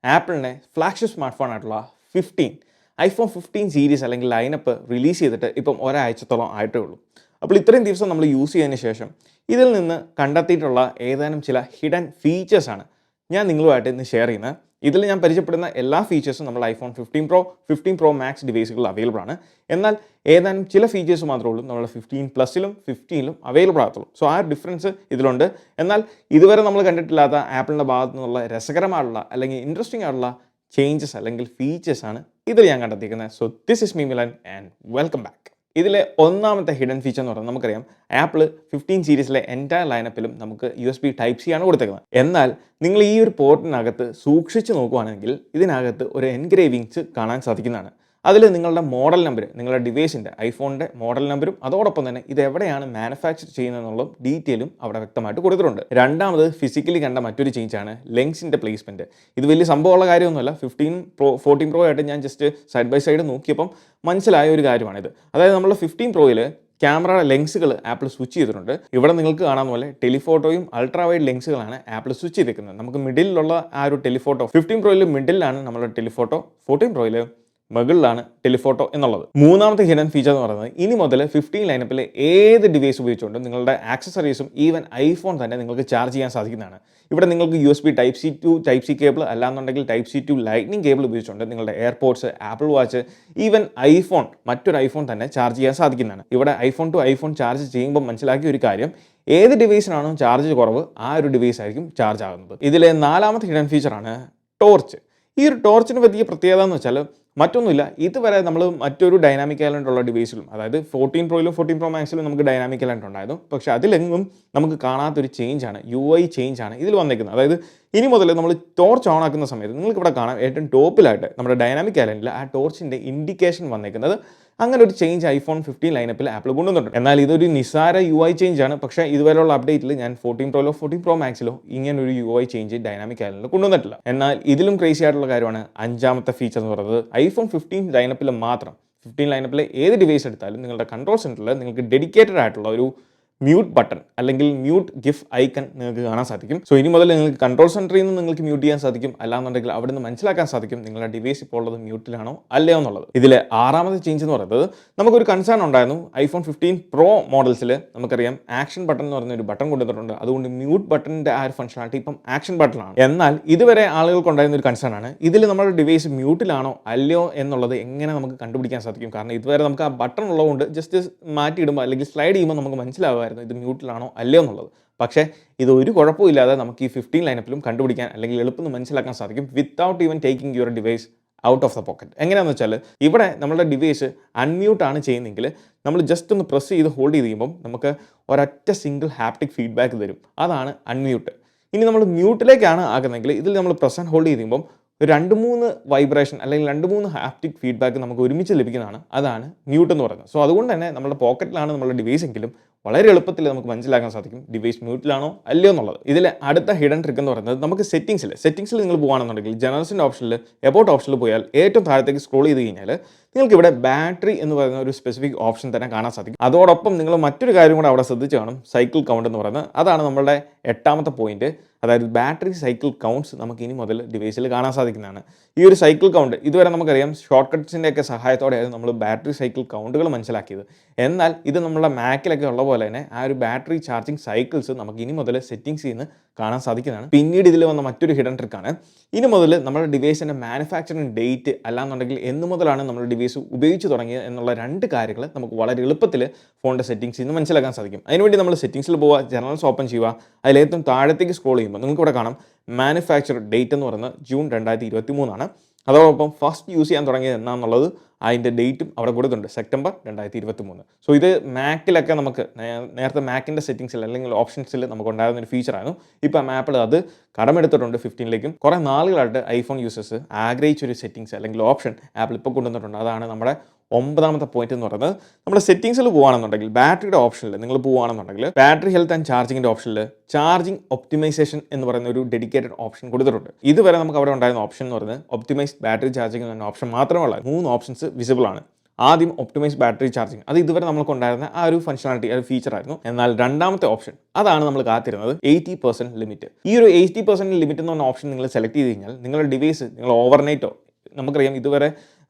ആപ്പിളിൻ്റെ flagship smart phone ആയിട്ടുള്ള 15 iPhone 15 series അല്ലെങ്കിൽ ലൈനപ്പ് റിലീസ് ചെയ്തിട്ട് ഇപ്പം ഒരാഴ്ചത്തോളം ആയിട്ടേ ഉള്ളൂ. അപ്പോൾ ഇത്രയും ദിവസം നമ്മൾ യൂസ് ചെയ്തതിന് ശേഷം ഇതിൽ നിന്ന് കണ്ടെത്തിയിട്ടുള്ള ഏതാനും ചില ഹിഡൻ ഫീച്ചേഴ്സാണ് ഞാൻ നിങ്ങളുമായിട്ട് ഇന്ന് ഷെയർ ചെയ്യുന്നത്. ഇതിൽ ഞാൻ പരിചയപ്പെടുന്ന എല്ലാ ഫീച്ചേഴ്സും നമ്മൾ ഐഫോൺ 15 പ്രോ മാക്സ് ഡിവൈസുകളിൽ അവൈലബിൾ ആണ്. എന്നാൽ ഏതാനും ചില ഫീച്ചേഴ്സ് മാത്രമേ ഉള്ളൂ നമ്മൾ 15 പ്ലസിലും 15ലും അവൈലബിൾ ആകത്തുള്ളൂ. സോ ആ ഡിഫറൻസ് ഇതിലുണ്ട്. എന്നാൽ ഇതുവരെ നമ്മൾ കണ്ടിട്ടില്ലാത്ത ആപ്പിളിൻ്റെ ഭാഗത്തു നിന്നുള്ള രസകരമായിട്ടുള്ള അല്ലെങ്കിൽ ഇൻട്രസ്റ്റിംഗ് ആയിട്ടുള്ള ചേഞ്ചസ് അല്ലെങ്കിൽ ഫീച്ചേഴ്സാണ് ഇതിൽ ഞാൻ കണ്ടെത്തിയിരിക്കുന്നത്. So this is me Milan and welcome back. ഇതിലെ ഒന്നാമത്തെ ഹിഡൻ ഫീച്ചർ എന്ന് പറയുന്നത് നമുക്കറിയാം ആപ്പിൾ 15 സീരീസിലെ എൻറ്റയർ ലൈനപ്പിലും നമുക്ക് USB Type C ആണ് കൊടുത്തേക്കുന്നത്. എന്നാൽ നിങ്ങൾ ഈ ഒരു പോർട്ടിനകത്ത് സൂക്ഷിച്ച് നോക്കുകയാണെങ്കിൽ ഇതിനകത്ത് ഒരു എൻഗ്രേവിങ്സ് കാണാൻ സാധിക്കുന്നതാണ്. അതിൽ നിങ്ങളുടെ മോഡൽ നമ്പർ, നിങ്ങളുടെ ഡിവൈസിൻ്റെ ഐഫോണിൻ്റെ മോഡൽ നമ്പറും അതോടൊപ്പം തന്നെ ഇത് എവിടെയാണ് മാനുഫാക്ചർ ചെയ്യുന്നതെന്നുള്ള ഡീറ്റെയിലും അവിടെ വ്യക്തമായിട്ട് കൊടുത്തിട്ടുണ്ട്. രണ്ടാമത് ഫിസിക്കലി കണ്ട മറ്റൊരു ചേഞ്ചാണ് ലെൻസിൻ്റെ പ്ലേസ്മെൻറ്റ്. ഇത് വലിയ സംഭവമുള്ള കാര്യമൊന്നുമല്ല. 14 പ്രോ ആയിട്ട് ഞാൻ ജസ്റ്റ് സൈഡ് ബൈ സൈഡ് നോക്കിയപ്പം മനസ്സിലായ ഒരു കാര്യമാണിത്. അതായത് നമ്മൾ 15 പ്രോയിൽ ക്യാമറ ലെൻസുകൾ ആപ്പിൾ സ്വിച്ച് ചെയ്തിട്ടുണ്ട്. ഇവിടെ നിങ്ങൾക്ക് കാണാവുന്ന പോലെ ടെലിഫോട്ടോയും അൾട്രാ വൈഡ് ലെൻസുകളാണ് ആപ്പിൾ സ്വിച്ച് ചെയ്തിരിക്കുന്നത്. നമുക്ക് മിഡിലുള്ള ആ ഒരു ടെലിഫോട്ടോ 15 പ്രോയിൽ മിഡിലാണ് നമ്മുടെ ടെലിഫോട്ടോ, 14 പ്രോയിൽ മുകളിലാണ് ടെലിഫോട്ടോ എന്നുള്ളത്. മൂന്നാമത്തെ ഹിഡൻ ഫീച്ചർ എന്ന് പറയുന്നത് ഇനി മുതൽ 15 ലൈനപ്പിലെ ഏത് ഡിവൈസ് ഉപയോഗിച്ചുകൊണ്ട് നിങ്ങളുടെ ആക്സസറീസും ഈവൻ ഐഫോൺ തന്നെ നിങ്ങൾക്ക് ചാർജ് ചെയ്യാൻ സാധിക്കുന്നതാണ്. ഇവിടെ നിങ്ങൾക്ക് USB Type C to Type C cable അല്ലാന്നുണ്ടെങ്കിൽ Type C to lightning cable ഉപയോഗിച്ചുകൊണ്ട് നിങ്ങളുടെ AirPods, apple watch, even iPhone, മറ്റൊരു ഐഫോൺ തന്നെ ചാർജ് ചെയ്യാൻ സാധിക്കുന്നതാണ്. ഇവിടെ ഐഫോൺ ടു ഐഫോൺ ചാർജ് ചെയ്യുമ്പോൾ മനസ്സിലാക്കിയ ഒരു കാര്യം, ഏത് ഡിവൈസിനാണോ ചാർജ് കുറവ് ആ ഒരു ഡിവൈസ് ആയിരിക്കും ചാർജ് ആകുന്നത്. ഇതിലെ നാലാമത്തെ ഹിഡൻ ഫീച്ചറാണ് ടോർച്ച്. ഈ ഒരു ടോർച്ചിന് പറ്റിയ പ്രത്യേകത എന്ന് വെച്ചാൽ മറ്റൊന്നുമില്ല, ഇതുവരെ നമ്മൾ മറ്റൊരു ഡൈനാമിക് ഐലൻഡ് ഉള്ള ഡിവൈസിലും, അതായത് 14 പ്രോയിലും 14 പ്രോ മാക്സിലും നമുക്ക് ഡൈനാമിക് ഐലൻഡ് ഉണ്ടായിരുന്നു. പക്ഷേ അതിലെങ്ങും നമുക്ക് കാണാത്തൊരു ചേഞ്ചാണ്, UI ചേഞ്ചാണ് ഇതിൽ വന്നേക്കുന്നത്. അതായത് ഇനി മുതൽ നമ്മൾ ടോർച്ച് ഓൺ ആക്കുന്ന സമയത്ത് നിങ്ങൾക്ക് ഇവിടെ കാണാം ഏറ്റവും ടോപ്പിലായിട്ട് നമ്മുടെ ഡൈനാമിക് ഐലൻഡിൽ ആ ടോർച്ചിൻ്റെ ഇൻഡിക്കേഷൻ വന്നേക്കുന്നത്. അങ്ങനെ ഒരു ചേഞ്ച് ഐഫോൺ 15 ലൈനപ്പിൽ ആപ്പിൾ കൊണ്ടുവന്നിട്ടുണ്ട്. എന്നാൽ ഇതൊരു നിസ്സാര UI ചേഞ്ച് ആണ്. പക്ഷേ ഇതുവരെയുള്ള അപ്ഡേറ്റിൽ ഞാൻ 14 പ്രോയിലോ 14 പ്രോ മാക്സിലോ ഇങ്ങനെ ഒരു UI ചേഞ്ച് ഡൈനാമിക് ഐലൻഡിൽ കൊണ്ടുവന്നിട്ടില്ല. എന്നാൽ ഇതിലും ക്രേസി ആയിട്ടുള്ള കാര്യമാണ് അഞ്ചാമത്തെ ഫീച്ചർ എന്ന് പറയുന്നത്. ഐഫോൺ 15 ലൈനപ്പിൽ മാത്രം, 15 ലൈനപ്പിലെ ഏത് ഡിവൈസ് എടുത്താലും നിങ്ങളുടെ കൺട്രോൾ സെൻറ്ററിൽ നിങ്ങൾക്ക് ഡെഡിക്കേറ്റഡ് ആയിട്ടുള്ള ഒരു മ്യൂട്ട് ബട്ടൺ അല്ലെങ്കിൽ മ്യൂട്ട് ഗിഫ് ഐക്കൺ നിങ്ങൾക്ക് കാണാൻ സാധിക്കും. സോ ഇനി മുതൽ നിങ്ങൾക്ക് കൺട്രോൾ സെൻറ്ററിൽ നിന്ന് നിങ്ങൾക്ക് മ്യൂട്ട് ചെയ്യാൻ സാധിക്കും. അല്ലാന്നുണ്ടെങ്കിൽ അവിടെ നിന്ന് മനസ്സിലാക്കാൻ സാധിക്കും നിങ്ങളുടെ ഡിവൈസ് ഇപ്പോൾ ഉള്ളത് മ്യൂട്ടിലാണോ അല്ലയോ എന്നുള്ളത്. ഇതിലെ ആറാമത്തെ ചേഞ്ച് എന്ന് പറയുന്നത് നമുക്കൊരു കൺസേൺ ഉണ്ടായിരുന്നു. ഐഫോൺ 15 പ്രോ മോഡൽസിൽ നമുക്കറിയാം ആക്ഷൻ ബട്ടൺ എന്ന് പറയുന്ന ഒരു ബട്ടൺ കൊണ്ടുവന്നിട്ടുണ്ട്. അതുകൊണ്ട് മ്യൂട്ട് ബട്ടണിൻ്റെ ആ ഒരു ഫംഗ്ഷനാലിറ്റി ഇപ്പം ആക്ഷൻ ബട്ടണാണ്. എന്നാൽ ഇതുവരെ ആളുകൾക്ക് ഉണ്ടായിരുന്ന ഒരു കൺസേൺ ആണ്, ഇതിൽ നമ്മുടെ ഡിവൈസ് മ്യൂട്ടിലാണോ അല്ലയോ എന്നുള്ളത് എങ്ങനെ നമുക്ക് കണ്ടുപിടിക്കാൻ സാധിക്കും. കാരണം ഇതുവരെ നമുക്ക് ആ ബട്ടൺ ഉള്ളതുകൊണ്ട് ജസ്റ്റ് മാറ്റിയിടുമ്പോൾ അല്ലെങ്കിൽ സ്ലൈഡ് ചെയ്യുമ്പോൾ നമുക്ക് മനസ്സിലാവുക ഇത് മ്യൂട്ടിലാണോ അല്ലയോ എന്നുള്ളത്. പക്ഷേ ഇത് ഒരു കുഴപ്പമില്ലാതെ നമുക്ക് ഈ 15 ലൈനപ്പിലും കണ്ടുപിടിക്കാൻ അല്ലെങ്കിൽ എളുപ്പം മനസ്സിലാക്കാൻ സാധിക്കും without even taking your device out of the pocket. എങ്ങനെയാണെന്ന് വെച്ചാൽ ഇവിടെ നമ്മുടെ ഡിവൈസ് അൺമ്യൂട്ടാണ് ചെയ്യുന്നതെങ്കിൽ നമ്മൾ ജസ്റ്റ് ഒന്ന് പ്രസ് ചെയ്ത് ഹോൾഡ് ചെയ്ത് കഴിയുമ്പം നമുക്ക് ഒരൊറ്റ സിംഗിൾ ഹാപ്റ്റിക് ഫീഡ്ബാക്ക് തരും. അതാണ് അൺമ്യൂട്ട്. ഇനി നമ്മൾ മ്യൂട്ടിലേക്കാണ് ആകുന്നതെങ്കിൽ ഇതിൽ നമ്മൾ പ്രസ് ആൻഡ് ഹോൾഡ് ചെയ്ത് കഴിയുമ്പം 2-3 വൈബ്രേഷൻ അല്ലെങ്കിൽ 2-3 ഹാപ്റ്റിക് ഫീഡ്ബാക്ക് നമുക്ക് ഒരുമിച്ച് ലഭിക്കുന്നതാണ്. അതാണ് മ്യൂട്ട് എന്ന് പറയുന്നത്. സോ അതുകൊണ്ട് തന്നെ നമ്മുടെ പോക്കറ്റിലാണ് നമ്മുടെ ഡിവൈസ് എങ്കിലും വളരെ എളുപ്പത്തിൽ നമുക്ക് മനസ്സിലാക്കാൻ സാധിക്കും ഡിവൈസ് മ്യൂട്ടിലാണോ അല്ലയോ എന്നുള്ളത്. ഇതിൽ അടുത്ത ഹിഡൻ ട്രിക്ക് എന്ന് പറയുന്നത് നമുക്ക് സെറ്റിംഗ്സിൽ നിങ്ങൾ പോകുകയാണെന്നുണ്ടെങ്കിൽ ജനറൽസിൻ്റെ ഓപ്ഷനിൽ എബൌട്ട് ഓപ്ഷനിൽ പോയാൽ ഏറ്റവും താഴത്തേക്ക് സ്ക്രോൾ ചെയ്ത് കഴിഞ്ഞാൽ നിങ്ങൾക്ക് ഇവിടെ ബാറ്ററി എന്ന് പറയുന്ന ഒരു സ്പെസിഫിക് ഓപ്ഷൻ തന്നെ കാണാൻ സാധിക്കും. അതോടൊപ്പം നിങ്ങൾ മറ്റൊരു കാര്യം കൂടെ അവിടെ ശ്രദ്ധിച്ച് കാണും, സൈക്കിൾ കൗണ്ട് എന്ന് പറയുന്നത്. അതാണ് നമ്മുടെ 8ാമത്തെ പോയിന്റ്. അതായത് ബാറ്ററി സൈക്കിൾ കൗണ്ട്സ് നമുക്ക് ഇനി മുതൽ ഡിവൈസിൽ കാണാൻ സാധിക്കുന്നതാണ്. ഈ ഒരു സൈക്കിൾ കൗണ്ട് ഇതുവരെ നമുക്കറിയാം ഷോർട്ട് കട്ട്സിൻ്റെയൊക്കെ സഹായത്തോടെയായിരുന്നു നമ്മൾ ബാറ്ററി സൈക്കിൾ കൗണ്ടുകൾ മനസ്സിലാക്കിയത്. എന്നാൽ ഇത് നമ്മുടെ മാക്കിലൊക്കെ ഉള്ള പോലെ തന്നെ ആ ഒരു ബാറ്ററി ചാർജിങ് സൈക്കിൾസ് നമുക്ക് ഇനി മുതൽ സെറ്റിംഗ്സിൽ നിന്ന് കാണാൻ സാധിക്കുന്നതാണ്. പിന്നീട് ഇതിൽ വന്ന മറ്റൊരു ഹിഡൻ ട്രിക്കാണ്, ഇനി മുതൽ നമ്മുടെ ഡിവൈസിൻ്റെ മാനുഫാക്ചറിങ് ഡേറ്റ് അല്ലാന്നുണ്ടെങ്കിൽ എന്ന് മുതലാണ് നമ്മുടെ ഡിവൈസ് ഉപയോഗിച്ച് തുടങ്ങിയത് എന്നുള്ള 2 കാര്യങ്ങൾ നമുക്ക് വളരെ എളുപ്പത്തിൽ ഫോണിൻ്റെ സെറ്റിംഗ്സിൽ നിന്ന് മനസ്സിലാക്കാൻ സാധിക്കും. അതിനുവേണ്ടി നമ്മൾ സെറ്റിംഗ്സിൽ പോവുക, ജനറൽസ് ഓപ്പൺ ചെയ്യുക, അതിലേറ്റവും താഴത്തേക്ക് സ്ക്രോൾ ചെയ്യുമ്പോൾ നിങ്ങൾക്ക് ഇവിടെ കാണാം മാനുഫാക്ചർ ഡേറ്റ് എന്ന് പറയുന്നത് ജൂൺ 2023 ആണ്. അതോടൊപ്പം ഫസ്റ്റ് യൂസ് ചെയ്യാൻ തുടങ്ങിയത് എന്നാന്നുള്ളത് അതിൻ്റെ ഡേറ്റും അവിടെ കൊടുത്തിട്ടുണ്ട്, സെപ്റ്റംബർ 2023. സോ ഇത് മാക്കിലൊക്കെ നമുക്ക് നേരത്തെ മാക്കിൻ്റെ സെറ്റിംഗ്സിൽ അല്ലെങ്കിൽ ഓപ്ഷൻസിൽ നമുക്ക് ഉണ്ടായിരുന്ന ഒരു ഫീച്ചറായിരുന്നു. ഇപ്പം ആപ്പിൾ അത് കടമെടുത്തിട്ടുണ്ട് 15ലേക്കും. കുറേ നാളുകളായിട്ട് ഐഫോൺ യൂസേഴ്സ് ആഗ്രഹിച്ചൊരു സെറ്റിംഗ്സ് അല്ലെങ്കിൽ ഓപ്ഷൻ ആപ്പിൾ ഇപ്പോൾ കൊണ്ടുവന്നിട്ടുണ്ട്. അതാണ് നമ്മുടെ 9ാമത്തെ പോയിന്റ് എന്ന് പറയുന്നത്. നമ്മുടെ സെറ്റിംഗ്സിൽ പോകുകയാണെന്നുണ്ടെങ്കിൽ ബാറ്ററിയുടെ ഓപ്ഷനിൽ നിങ്ങൾ പോകുകയാണെന്നുണ്ടെങ്കിൽ ബാറ്ററി ഹെൽത്ത് ആൻഡ് ചാർജിങ്ങിൻ്റെ ഓപ്ഷനിൽ ചാർജിങ് ഒപ്റ്റിമൈസേഷൻ എന്ന് പറയുന്ന ഒരു ഡെഡിക്കേറ്റഡ് ഓപ്ഷൻ കൊടുത്തിട്ടുണ്ട്. ഇതുവരെ നമുക്ക് അവിടെ ഉണ്ടായിരുന്ന ഓപ്ഷൻ എന്ന് പറയുന്നത് ഒപ്റ്റിമൈസ്ഡ് ബാറ്ററി ചാർജിങ് എന്ന ഓപ്ഷൻ മാത്രമേ ഉള്ളൂ. 3 ഓപ്ഷൻസ് വിസിബിൾ ആണ്. ആദ്യം ഒപ്റ്റിമൈസ് ബാറ്ററി ചാർജിങ്, അത് ഇതുവരെ നമുക്കുണ്ടായിരുന്ന ആ ഒരു ഫംഗ്ഷനാലിറ്റി, ആ ഒരു ഫീച്ചർ ആയിരുന്നു. എന്നാൽ രണ്ടാമത്തെ ഓപ്ഷൻ അതാണ് നമ്മൾ കാത്തിരുന്നത്, 80% ലിമിറ്റ്. ഈ ഒരു 80% ലിമിറ്റ് എന്ന് പറഞ്ഞ ഓപ്ഷൻ നിങ്ങൾ സെലക്ട് ചെയ്ത് കഴിഞ്ഞാൽ നിങ്ങളുടെ ഡിവൈസ് നിങ്ങൾ ഓവർനൈറ്റോ, നമുക്കറിയാം ഇതുവരെ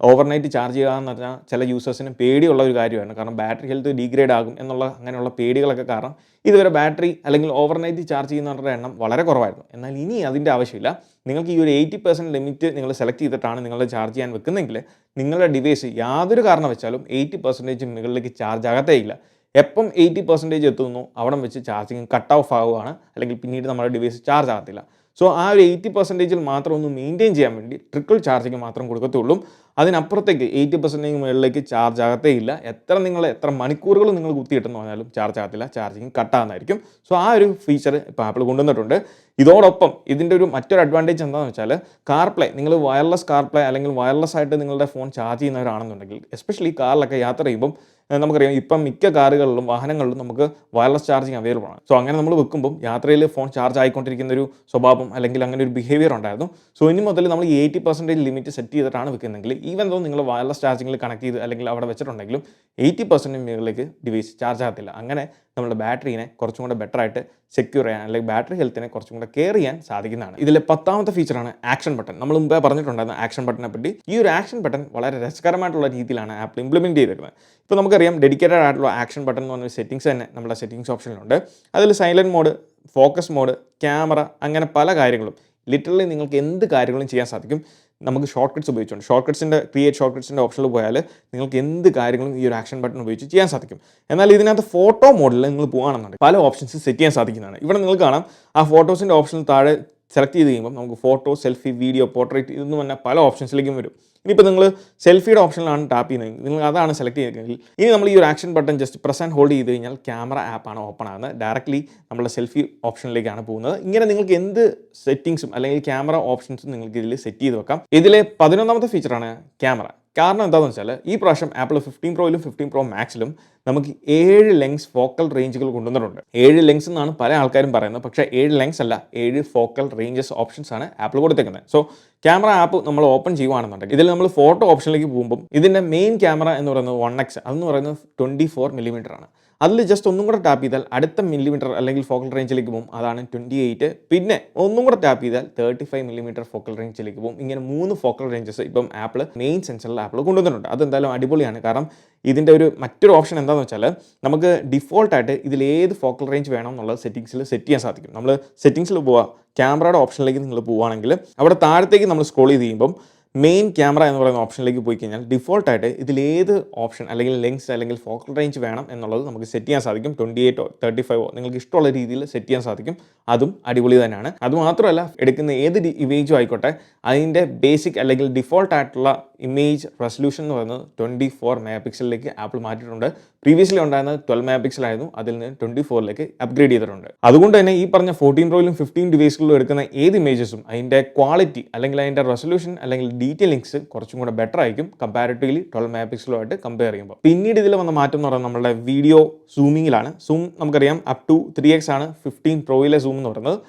ഓവർനൈറ്റ് ചാർജ് ചെയ്യുക എന്ന് പറഞ്ഞാൽ ചില യൂസേഴ്സിന് പേടിയുള്ള ഒരു കാര്യമാണ്. കാരണം ബാറ്ററി ഹെൽത്ത് ഡീഗ്രേഡ് ആകും എന്നുള്ള അങ്ങനെയുള്ള പേടികളൊക്കെ കാരണം ഇതുവരെ ബാറ്ററി അല്ലെങ്കിൽ ഓവർനൈറ്റ് ചാർജ് ചെയ്യുന്നവരുടെ എണ്ണം വളരെ കുറവായിരുന്നു. എന്നാൽ ഇനി അതിൻ്റെ ആവശ്യമില്ല. നിങ്ങൾക്ക് ഈ ഒരു 80% ലിമിറ്റ് നിങ്ങൾ സെലക്ട് ചെയ്തിട്ടാണ് നിങ്ങളുടെ ചാർജ് ചെയ്യാൻ വെക്കുന്നതെങ്കിൽ നിങ്ങളുടെ ഡിവൈസ് യാതൊരു കാരണം വെച്ചാലും 80% മുകളിലേക്ക് ചാർജ് ആകത്തേയില്ല. എപ്പം 80% എത്തുന്നു അവിടെ വെച്ച് ചാർജിങ് കട്ട് ഓഫ് ആവുകയാണ്, അല്ലെങ്കിൽ പിന്നീട് നമ്മുടെ ഡിവൈസ് ചാർജ് ആകത്തില്ല. സോ ആ ഒരു 80% മാത്രം ഒന്ന് മെയിൻറ്റെയിൻ ചെയ്യാൻ വേണ്ടി ട്രിക്കിൾ ചാർജിങ് മാത്രം കൊടുക്കത്തുള്ളൂ. അതിനപ്പുറത്തേക്ക് 80% മുകളിലേക്ക് ചാർജ് ആകത്തേ ഇല്ല. എത്ര മണിക്കൂറുകൾ നിങ്ങൾ കുത്തിയിട്ടെന്ന് പറഞ്ഞാലും ചാർജ് ആകത്തില്ല, ചാർജിങ് കട്ടാകുന്നതായിരിക്കും. സോ ആ ഒരു ഫീച്ചർ ഇപ്പോൾ ആപ്പിൾ കൊണ്ടുവന്നിട്ടുണ്ട്. ഇതോടൊപ്പം ഇതിൻ്റെ മറ്റൊരു അഡ്വാൻറ്റേജ് എന്താണെന്ന് വെച്ചാൽ കാർപ്ലേ, നിങ്ങൾ വയർലെസ് കാർപ്ലേ അല്ലെങ്കിൽ വയർലെസ് ആയിട്ട് നിങ്ങളുടെ ഫോൺ ചാർജ് ചെയ്യുന്നവരാണെന്നുണ്ടെങ്കിൽ, എസ്പെഷ്യലി കാറിലൊക്കെ യാത്ര ചെയ്യുമ്പം നമുക്കറിയാം ഇപ്പം മിക്ക കാറുകളിലും വാഹനങ്ങളിലും നമുക്ക് വയർലെസ് ചാർജിങ് അവൈലബിൾ ആണ്. സോ അങ്ങനെ നമ്മൾ വെക്കുമ്പോൾ യാത്രയിൽ ഫോൺ ചാർജ് ആയിക്കൊണ്ടിരിക്കുന്ന ഒരു സ്വഭാവം അല്ലെങ്കിൽ അങ്ങനെ ഒരു ബിഹേവിയർ ഉണ്ടായിരുന്നു. സോ ഇനി മുതൽ നമ്മൾ 80% ലിമിറ്റ് സെറ്റ് ചെയ്തിട്ടാണ് വെക്കുന്നതെങ്കിൽ ഈവൻ ദോ നിങ്ങൾ വയർലെസ് ചാർജിങ്ങിൽ കണക്ട് ചെയ്ത് അല്ലെങ്കിൽ അവിടെ വെച്ചിട്ടുണ്ടെങ്കിലും 80% മുകളിലേക്ക് ഡിവൈസ് ചാർജ് ആകത്തില്ല. അങ്ങനെ നമ്മുടെ ബാറ്ററിനെ കുറച്ചും കൂടെ ബെറ്റർ ആയിട്ട് സെക്യൂർ ചെയ്യാൻ അല്ലെങ്കിൽ ബാറ്ററി ഹെൽത്തിനെ കുറച്ചും കൂടെ കെയർ ചെയ്യാൻ സാധിക്കുന്നതാണ്. ഇതിലെ 10ാമത്തെ ഫീച്ചറാണ് ആക്ഷൻ ബട്ടൺ. നമ്മൾ മുമ്പേ പറഞ്ഞിട്ടുണ്ടായിരുന്നു ആക്ഷൻ ബട്ടനെ പറ്റി. ഈ ഒരു ആക്ഷൻ ബട്ടൺ വളരെ രസകരമായിട്ടുള്ള രീതിയിലാണ് ആപ്പിൾ ഇംപ്ലിമെൻറ്റ് ചെയ്തിരിക്കുന്നത്. ഇപ്പോൾ നമുക്കറിയാം ഡെഡിക്കേറ്റഡ് ആയിട്ടുള്ള ആക്ഷൻ ബട്ടൺ എന്ന് പറഞ്ഞ സെറ്റിംഗ്സ് തന്നെ നമ്മുടെ സെറ്റിംഗ്സ് ഓപ്ഷനിലുണ്ട്. അതിൽ silent mode, focus mode, camera, അങ്ങനെ പല കാര്യങ്ങളും ലിറ്ററലി നിങ്ങൾക്ക് എന്ത് കാര്യങ്ങളും ചെയ്യാൻ സാധിക്കും. നമുക്ക് ഷോർട്ട് കട്ട്സ് ഉപയോഗിച്ചുകൊണ്ട് ക്രിയേറ്റ് ഷോർട്ട് കട്ട്സിൻ്റെ ഓപ്ഷനിൽ പോയാൽ നിങ്ങൾക്ക് എന്ത് കാര്യങ്ങളും ഈ ഒരു ആക്ഷൻ ബട്ടൺ ഉപയോഗിച്ച് ചെയ്യാൻ സാധിക്കും. എന്നാൽ ഇതിനകത്ത് ഫോട്ടോ മോഡിൽ നിങ്ങൾ പോകുകയാണെന്നുണ്ടെങ്കിൽ പല ഓപ്ഷൻസ് സെറ്റ് ചെയ്യാൻ സാധിക്കുന്നതാണ്. ഇവിടെ നിങ്ങൾ കാണാം ആ ഫോട്ടോസിൻ്റെ ഓപ്ഷനിൽ താഴെ സെലക്ട് ചെയ്ത് കഴിയുമ്പോൾ നമുക്ക് ഫോട്ടോ, സെൽഫി, വീഡിയോ, പോർട്രേറ്റ് ഇതെന്ന് പറഞ്ഞാൽ പല ഓപ്ഷൻസിലേക്കും വരും. ഇനിയിപ്പോൾ നിങ്ങൾ സെൽഫിയുടെ ഓപ്ഷനിലാണ് ടാപ്പ് ചെയ്യുന്നത്, നിങ്ങൾ അതാണ് സെലക്ട് ചെയ്തെങ്കിൽ ഇനി നമ്മൾ ഈ ഒരു action button just press and hold ചെയ്ത് കഴിഞ്ഞാൽ ക്യാമറ ആപ്പാണ് ഓപ്പൺ ആകുന്നത്. ഡയറക്റ്റ്ലി നമ്മുടെ സെൽഫി ഓപ്ഷനിലേക്കാണ് പോകുന്നത്. ഇങ്ങനെ നിങ്ങൾക്ക് എന്ത് സെറ്റിംഗ്സും അല്ലെങ്കിൽ ക്യാമറ ഓപ്ഷൻസും നിങ്ങൾക്ക് ഇതിൽ സെറ്റ് ചെയ്ത് വെക്കാം. ഇതിലെ 11ാമത്തെ ഫീച്ചറാണ് ക്യാമറ. കാരണം എന്താണെന്ന് വെച്ചാൽ ഈ പ്രാവശ്യം ആപ്പിൾ 15 പ്രോയിലും 15 പ്രോ മാക്സിലും നമുക്ക് 7 ലെങ്സ് ഫോക്കൽ റേഞ്ചുകൾ കൊണ്ടുവന്നിട്ടുണ്ട്. 7 ലെങ്സ് എന്നാണ് പല ആൾക്കാരും പറയുന്നത്, പക്ഷേ 7 ലെങ്സ് അല്ല, 7 ഫോക്കൽ റേഞ്ചസ് ഓപ്ഷൻസ് ആണ് ആപ്പിൾ കൊടുത്തേക്കുന്നത്. സോ ക്യാമറ ആപ്പ് നമ്മൾ ഓപ്പൺ ചെയ്യുകയാണെന്നുണ്ടെങ്കിൽ ഇതിൽ നമ്മൾ ഫോട്ടോ ഓപ്ഷനിലേക്ക് പോകുമ്പോൾ ഇതിൻ്റെ മെയിൻ ക്യാമറ എന്ന് പറയുന്നത് 1x, അതെന്ന് പറയുന്നത് 24mm ആണ്. അതിൽ ജസ്റ്റ് ഒന്നും കൂടെ ടാപ്പ് ചെയ്താൽ അടുത്ത മില്ലിമീറ്റർ അല്ലെങ്കിൽ ഫോക്കൽ റേഞ്ചിലേക്ക് പോകും, അതാണ് 28. പിന്നെ ഒന്നും കൂടെ ടാപ്പ് ചെയ്താൽ 35mm ഫോക്കൽ റേഞ്ചിലേക്ക് പോകും. ഇങ്ങനെ 3 ഫോക്കൽ റേഞ്ചസ് ഇപ്പം ആപ്പിൾ മെയിൻ സെൻസറിൽ ആപ്പിൾ കൊണ്ടുവന്നിട്ടുണ്ട്. അതെന്തായാലും അടിപൊളിയാണ്. കാരണം ഇതിൻ്റെ മറ്റൊരു ഓപ്ഷൻ എന്താണെന്ന് വെച്ചാൽ നമുക്ക് ഡിഫോൾട്ടായിട്ട് ഇതിൽ ഏത് ഫോക്കൽ റേഞ്ച് വേണം എന്നുള്ളത് സെറ്റിംഗ്സിൽ സെറ്റ് ചെയ്യാൻ സാധിക്കും. നമ്മൾ സെറ്റിംഗ്സിൽ പോവുക, ക്യാമറയുടെ ഓപ്ഷനിലേക്ക് നിങ്ങൾ പോവുകയാണെങ്കിൽ അവിടെ താഴത്തേക്ക് നമ്മൾ സ്ക്രോൾ ചെയ്ത് കഴിയുമ്പം മെയിൻ ക്യാമറ എന്ന് പറയുന്ന ഓപ്ഷനിലേക്ക് പോയി കഴിഞ്ഞാൽ ഡിഫോൾട്ടായിട്ട് ഇതിലേത് ഓപ്ഷൻ അല്ലെങ്കിൽ ലെങ്സ് അല്ലെങ്കിൽ ഫോക്കൽ റേഞ്ച് വേണം എന്നുള്ളത് നമുക്ക് സെറ്റ് ചെയ്യാൻ സാധിക്കും. 28 35 നിങ്ങൾക്ക് ഇഷ്ടമുള്ള രീതിയിൽ സെറ്റ് ചെയ്യാൻ സാധിക്കും. അതും അടിപൊളി തന്നെയാണ്. അതുമാത്രമല്ല എടുക്കുന്ന ഏത് ഇമേജും ആയിക്കോട്ടെ അതിൻ്റെ ബേസിക് അല്ലെങ്കിൽ ഡിഫോൾട്ടായിട്ടുള്ള ഇമേജ് റെസൊല്യൂഷൻ എന്ന് പറയുന്നത് 24 MP ആപ്പിൾ മാറ്റിയിട്ടുണ്ട്. പ്രീവിയസ്ലി ഉണ്ടായിരുന്നത് 12 MP ആയിരുന്നു, അതിൽ നിന്ന് 24 അപ്ഗ്രേഡ് ചെയ്തിട്ടുണ്ട്. അതുകൊണ്ട് തന്നെ ഈ പറഞ്ഞ 14 പ്രോയിലും 15 ഡിവൈസുകളിലും എടുക്കുന്ന ഏത് ഇമേജസും അതിൻ്റെ ക്വാളിറ്റി അല്ലെങ്കിൽ അതിൻ്റെ റെസൊല്യൂഷൻ അല്ലെങ്കിൽ ഡീറ്റെയിലിങ്സ് കുറച്ചും കൂടെ ബെറ്റർ ആയിരിക്കും കമ്പാരിറ്റീവ്ലി 12 MP കമ്പയർ ചെയ്യുമ്പോൾ. പിന്നീട് ഇതിൽ വന്ന മാറ്റം എന്ന് പറയുന്നത് നമ്മുടെ വീഡിയോ സൂമിങ്ങിലാണ്. സൂം നമുക്കറിയാം അപ് ടു 3x ആണ് 15 പ്രോയിലെ സൂം എന്ന് പറയുന്നത്.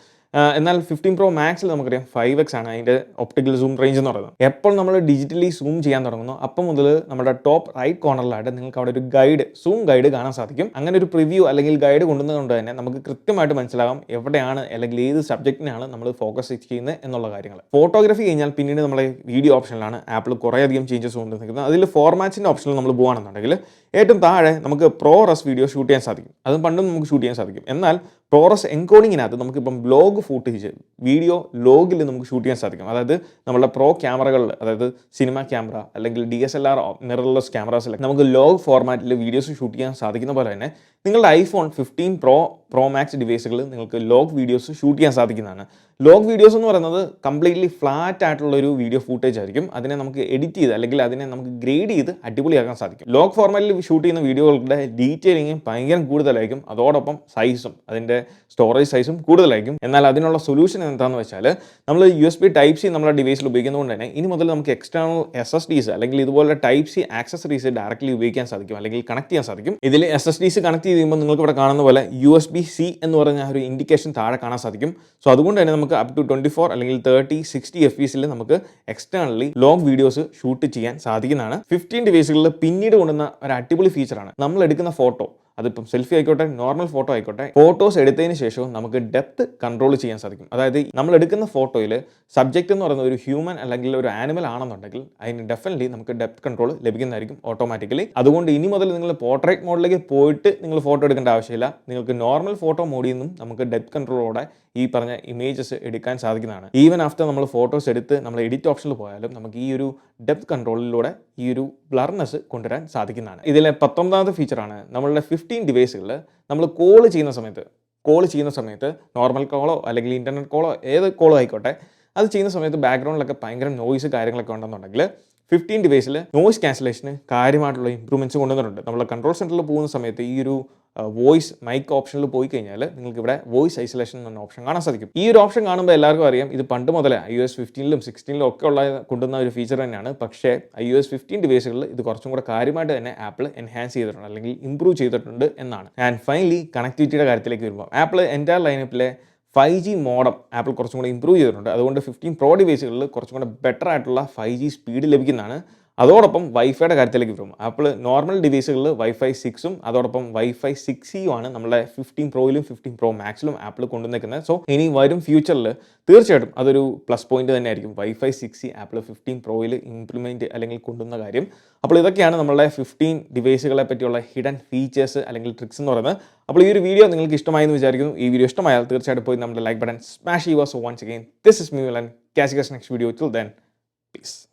എന്നാൽ 15 പ്രോ മാക്സിൽ നമുക്കറിയാം 5x ആണ് അതിൻ്റെ ഒപ്റ്റിക്കൽ സൂം റേഞ്ച് എന്ന് പറയുന്നത്. എപ്പോൾ നമ്മൾ ഡിജിറ്റലി സൂം ചെയ്യാൻ തുടങ്ങുന്നു അപ്പം മുതൽ നമ്മുടെ ടോപ്പ് റൈറ്റ് കോർണറിലായിട്ട് നിങ്ങൾക്ക് അവിടെ ഒരു സൂം ഗൈഡ് കാണാൻ സാധിക്കും. അങ്ങനെ ഒരു പ്രിവ്യൂ അല്ലെങ്കിൽ ഗൈഡ് കൊണ്ടുവന്നതുകൊണ്ട് തന്നെ നമുക്ക് കൃത്യമായിട്ട് മനസ്സിലാകാം എവിടെയാണ് അല്ലെങ്കിൽ ഏത് സബ്ജക്റ്റിനാണ് നമ്മൾ ഫോക്കസ് ചെയ്യുന്നത് എന്നുള്ള കാര്യങ്ങൾ. ഫോട്ടോഗ്രാഫി കഴിഞ്ഞാൽ പിന്നീട് നമ്മളെ വീഡിയോ ഓപ്ഷനിലാണ് ആപ്പിൾ കുറേയധികം ചേഞ്ചസ് കൊണ്ടുവന്നിരിക്കുന്നത്. അതിൽ ഫോർമാറ്റ്സിൻ്റെ ഓപ്ഷനിൽ നമ്മൾ പോകുകയാണെന്നുണ്ടെങ്കിൽ ഏറ്റവും താഴെ നമുക്ക് ProRes വീഡിയോ ഷൂട്ട് ചെയ്യാൻ സാധിക്കും. അതും പണ്ടും നമുക്ക് ഷൂട്ട് ചെയ്യാൻ സാധിക്കും. എന്നാൽ ProRes എൻകോഡിങ്ങിനകത്ത് നമുക്കിപ്പം ലോഗ് ഫൂട്ടേജ് വീഡിയോ ലോഗിൽ നമുക്ക് ഷൂട്ട് ചെയ്യാൻ സാധിക്കും. അതായത് നമ്മുടെ പ്രോ ക്യാമറകളിൽ, അതായത് സിനിമ ക്യാമറ അല്ലെങ്കിൽ DSLR മിറർലെസ് ക്യാമറാസിലൊക്കെ നമുക്ക് ലോഗ് ഫോർമാറ്റിൽ വീഡിയോസ് ഷൂട്ട് ചെയ്യാൻ സാധിക്കുന്ന പോലെ തന്നെ നിങ്ങളുടെ iPhone 15 Pro Max ഡിവൈസുകൾ നിങ്ങൾക്ക് ലോഗ് വീഡിയോസ് ഷൂട്ട് ചെയ്യാൻ സാധിക്കുന്നതാണ്. ലോഗ് വീഡിയോസ് എന്ന് പറയുന്നത് കംപ്ലീറ്റ്ലി ഫ്ലാറ്റ് ആയിട്ടുള്ളൊരു വീഡിയോ ഫൂട്ടേജ് ആയിരിക്കും. അതിനെ നമുക്ക് എഡിറ്റ് ചെയ്ത് അല്ലെങ്കിൽ അതിനെ നമുക്ക് ഗ്രേഡ് ചെയ്ത് അടിപൊളിയാക്കാൻ സാധിക്കും. ലോഗ് ഫോർമാറ്റിൽ ഷൂട്ട് ചെയ്യുന്ന വീഡിയോകളുടെ ഡീറ്റെയിലിംഗ് ഭയങ്കര കൂടുതലായിരിക്കും. അതോടൊപ്പം സൈസും അതിൻ്റെ സ്റ്റോറേജ് സൈസും കൂടുതലായിരിക്കും. എന്നാൽ അതിനുള്ള സൊല്യൂഷൻ എന്താണെന്ന് വെച്ചാൽ നമ്മൾ USB Type-C നമ്മുടെ ഡിവൈസിൽ ഉപയോഗിക്കുന്നതുകൊണ്ട് തന്നെ ഇനി മുതൽ നമുക്ക് എക്സ്റ്റേണൽ SSDs അല്ലെങ്കിൽ ഇതുപോലെ Type-C ആക്സസറീസ് ഡയറക്റ്റ്ലി ഉപയോഗിക്കാൻ സാധിക്കും അല്ലെങ്കിൽ കണക്ട് ചെയ്യാൻ സാധിക്കും. ഇതിൽ SSDs കണക്ട് ചെയ്യുമ്പോൾ നിങ്ങൾക്ക് ഇവിടെ കാണുന്ന പോലെ USB IPC എന്ന് പറഞ്ഞ ഒരു ഇൻഡിക്കേഷൻ താഴെ കാണാൻ സാധിക്കും. സോ അതുകൊണ്ട് തന്നെ നമുക്ക് അപ് ടു 24 അല്ലെങ്കിൽ 30-60 FPS നമുക്ക് എക്സ്റ്റേണലി ലോങ് വീഡിയോസ് ഷൂട്ട് ചെയ്യാൻ സാധിക്കുന്നതാണ്. 15 ഡിവൈസുകളിൽ പിന്നീട് കൊണ്ടുവന്ന ഒരു അടിപൊളി ഫീച്ചറാണ് നമ്മൾ എടുക്കുന്ന ഫോട്ടോ, അതിപ്പം സെൽഫി ആയിക്കോട്ടെ നോർമൽ ഫോട്ടോ ആയിക്കോട്ടെ, ഫോട്ടോസ് എടുത്തതിന് ശേഷവും നമുക്ക് ഡെപ്ത് കൺട്രോൾ ചെയ്യാൻ സാധിക്കും. അതായത് നമ്മൾ എടുക്കുന്ന ഫോട്ടോയിൽ സബ്ജക്റ്റ് എന്ന് പറയുന്ന ഒരു ഹ്യൂമൻ അല്ലെങ്കിൽ ഒരു ആനിമൽ ആണെന്നുണ്ടെങ്കിൽ അതിന് ഡെഫിനറ്റ്ലി നമുക്ക് ഡെപ്ത് കൺട്രോൾ ലഭിക്കുന്നതായിരിക്കും ഓട്ടോമാറ്റിക്കലി. അതുകൊണ്ട് ഇനി മുതൽ നിങ്ങൾ പോർട്രേറ്റ് മോഡിലേക്ക് പോയിട്ട് നിങ്ങൾ ഫോട്ടോ എടുക്കേണ്ട ആവശ്യമില്ല. നിങ്ങൾക്ക് നോർമൽ ഫോട്ടോ മോഡിൽ നിന്നും നമുക്ക് ഡെപ്ത് കൺട്രോളോടെ ഈ പറഞ്ഞ ഇമേജസ് എടുക്കാൻ സാധിക്കുന്നതാണ്. ഈവൻ ആഫ്റ്റർ നമ്മൾ ഫോട്ടോസ് എടുത്ത് നമ്മൾ എഡിറ്റ് ഓപ്ഷനിൽ പോയാലും നമുക്ക് ഈ ഒരു ഡെപ്ത് കൺട്രോളിലൂടെ ഈ ഒരു ബ്ലർനെസ് കൊണ്ടുവരാൻ സാധിക്കുന്നതാണ്. ഇതിലെ 19ാമത്തെ ഫീച്ചറാണ് നമ്മളുടെ 15 ഡിവൈസുകളിൽ നമ്മൾ കോൾ ചെയ്യുന്ന സമയത്ത് നോർമൽ കോളോ അല്ലെങ്കിൽ ഇൻ്റർനെറ്റ് കോളോ ഏത് കോളോ ആയിക്കോട്ടെ, അത് ചെയ്യുന്ന സമയത്ത് ബാക്ക്ഗ്രൗണ്ടിലൊക്കെ ഭയങ്കര നോയ്സ് കാര്യങ്ങളൊക്കെ ഉണ്ടെന്നുണ്ടെങ്കിൽ 15 ഡിവൈസിൽ നോയ്സ് ക്യാൻസലേഷന് കാര്യമായിട്ടുള്ള ഇമ്പ്രൂവ്മെൻറ്റ്സ് കൊണ്ടുവന്നിട്ടുണ്ട്. നമ്മൾ കൺട്രോൾ സെൻറ്ററിൽ പോകുന്ന സമയത്ത് ഈ ഒരു വോയിസ് മൈക്ക് ഓപ്ഷനിൽ പോയി കഴിഞ്ഞാൽ നിങ്ങൾക്ക് ഇവിടെ വോയിസ് ഐസൊലേഷൻ എന്ന ഓപ്ഷൻ കാണാൻ സാധിക്കും. ഈ ഒരു ഓപ്ഷൻ കാണുമ്പോൾ എല്ലാവർക്കും അറിയാം ഇത് പണ്ട് മുതലേ iOS 15ലും 16ലും ഒക്കെ ഉള്ള കൊണ്ടുവന്ന ഒരു ഫീച്ചർ തന്നെയാണ്. പക്ഷേ iOS 15 ഡിവൈസുകളിൽ ഇത് കുറച്ചും കൂടെ കാര്യമായിട്ട് തന്നെ ആപ്പിൾ എൻഹാൻസ് ചെയ്തിട്ടുണ്ട് അല്ലെങ്കിൽ ഇംപ്രൂവ് ചെയ്തിട്ടുണ്ട് എന്നാണ്. ആൻഡ് ഫൈനലി കണക്ടിവിറ്റിയുടെ കാര്യത്തിലേക്ക് വരുമ്പോൾ ആപ്പിൾ എൻ്റയർ ലൈനപ്പിലെ 5G മോഡം ആപ്പിൾ കുറച്ചും കൂടെ ഇംപ്രൂവ് ചെയ്തിട്ടുണ്ട്. അതുകൊണ്ട് 15 Pro ഡിവൈസുകളിൽ കുറച്ചും കൂടെ ബെറ്റർ ആയിട്ടുള്ള 5G സ്പീഡ് ലഭിക്കുന്നതാണ്. അതോടൊപ്പം വൈഫൈയുടെ കാര്യത്തിലേക്ക് വരും. ആപ്പിൾ നോർമൽ ഡിവൈസുകളിൽ Wi-Fi 6ഉം അതോടൊപ്പം Wi-Fi 6E ആണ് നമ്മുടെ 15 Proയിലും 15 Pro Maxലും ആപ്പിൾ കൊണ്ടുവന്നിരിക്കുന്നത്. സോ ഇനി വരും ഫ്യൂച്ചറിൽ തീർച്ചയായിട്ടും അതൊരു പ്ലസ് പോയിന്റ് തന്നെയായിരിക്കും Wi-Fi 6E ആപ്പിൾ 15 Proയിൽ ഇംപ്ലിമെൻറ്റ് അല്ലെങ്കിൽ കൊണ്ടുവന്ന കാര്യം. അപ്പോൾ ഇതൊക്കെയാണ് നമ്മളുടെ 15 ഡിവൈസുകളെ പറ്റിയുള്ള ഹിഡൻ ഫീച്ചേഴ്സ് അല്ലെങ്കിൽ ട്രിക്സ് എന്ന് പറയുന്നത്. അപ്പോൾ ഈ ഒരു വീഡിയോ നിങ്ങൾക്ക് ഇഷ്ടമായെന്ന് വിചാരിക്കുന്നു. ഈ വീഡിയോ ഇഷ്ടമായാൽ തീർച്ചയായിട്ടും പോയി നമ്മുടെ ലൈക്ക് ബട്ടൺ സ്മാഷ് ചെയ്യുക. So once again this is me villain. Catch you guys next video. Till then, peace.